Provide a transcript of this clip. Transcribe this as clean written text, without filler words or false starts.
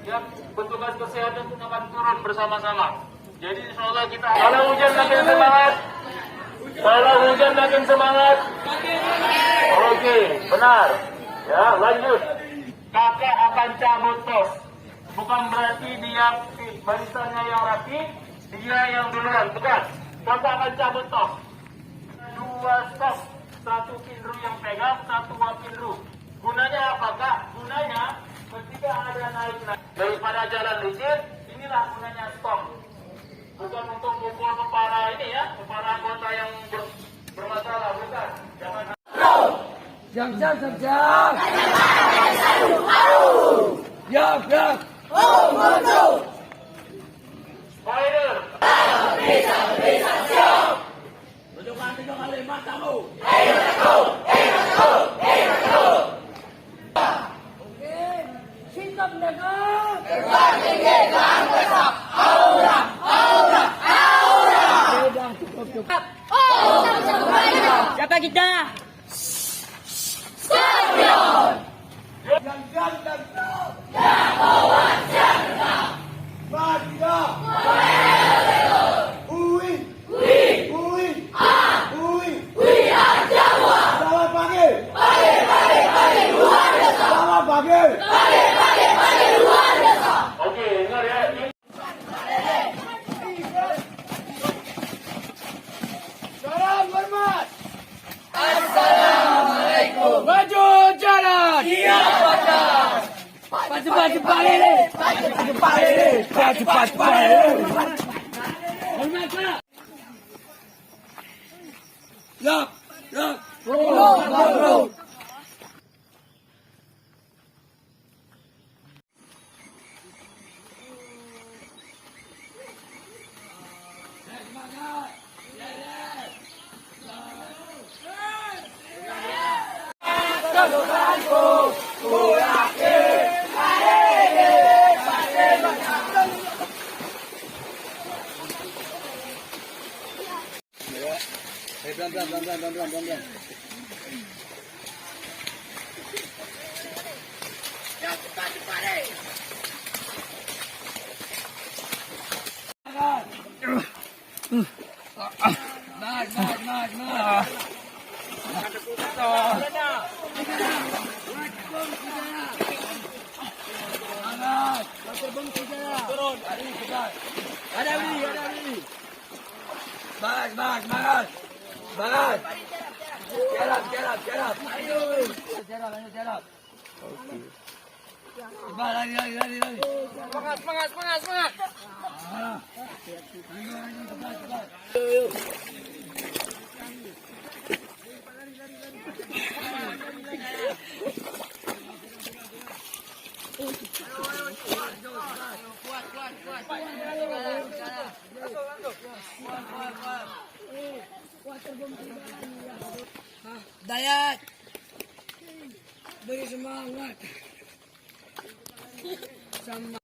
ya petugas kesehatan pun akan turun bersama-sama. Jadi insya Allah kita kalau hujan makin semangat, kalau hujan makin semangat. Oke, benar. Ya, lanjut. Kakak akan cabut tos. Bukan berarti dia barisannya yang rapi, dia yang duluan. Bukan. Kakak akan cabut tos. 2 stop. 1 pinru yang pegang, 1 wapinru. Gunanya apa, Kak? Gunanya ketika ada naik daripada jalan licin, inilah gunanya stop. Bukan untuk pukul kepala ini ya, kepala anggota yang bermasalah, bukan. Jangan. Jam. Ya. Spider. Bisa siap. Tunjukkan 3 kali matamu. Oke, sikap mendekat. Terbang tinggi ke angkasa. Aura. Cukup. Siapa kita? Stadion. Yang bawa cerita. Badia. Ui. Jawa. Selamat pagi. Pagi luar biasa. Selamat pagi. Pagi luar biasa. Oke, dengar ya. Salam hormat. Assalamualaikum. Maju jalan. Iya pacar. Maju balik. Hormat pak. Lock. Bro. Pelan. Cepat. Bagas. Jalan. Ayo. Jalan. Oke. Lagi. Semangat. Ayo. Dayat, beri semangat sama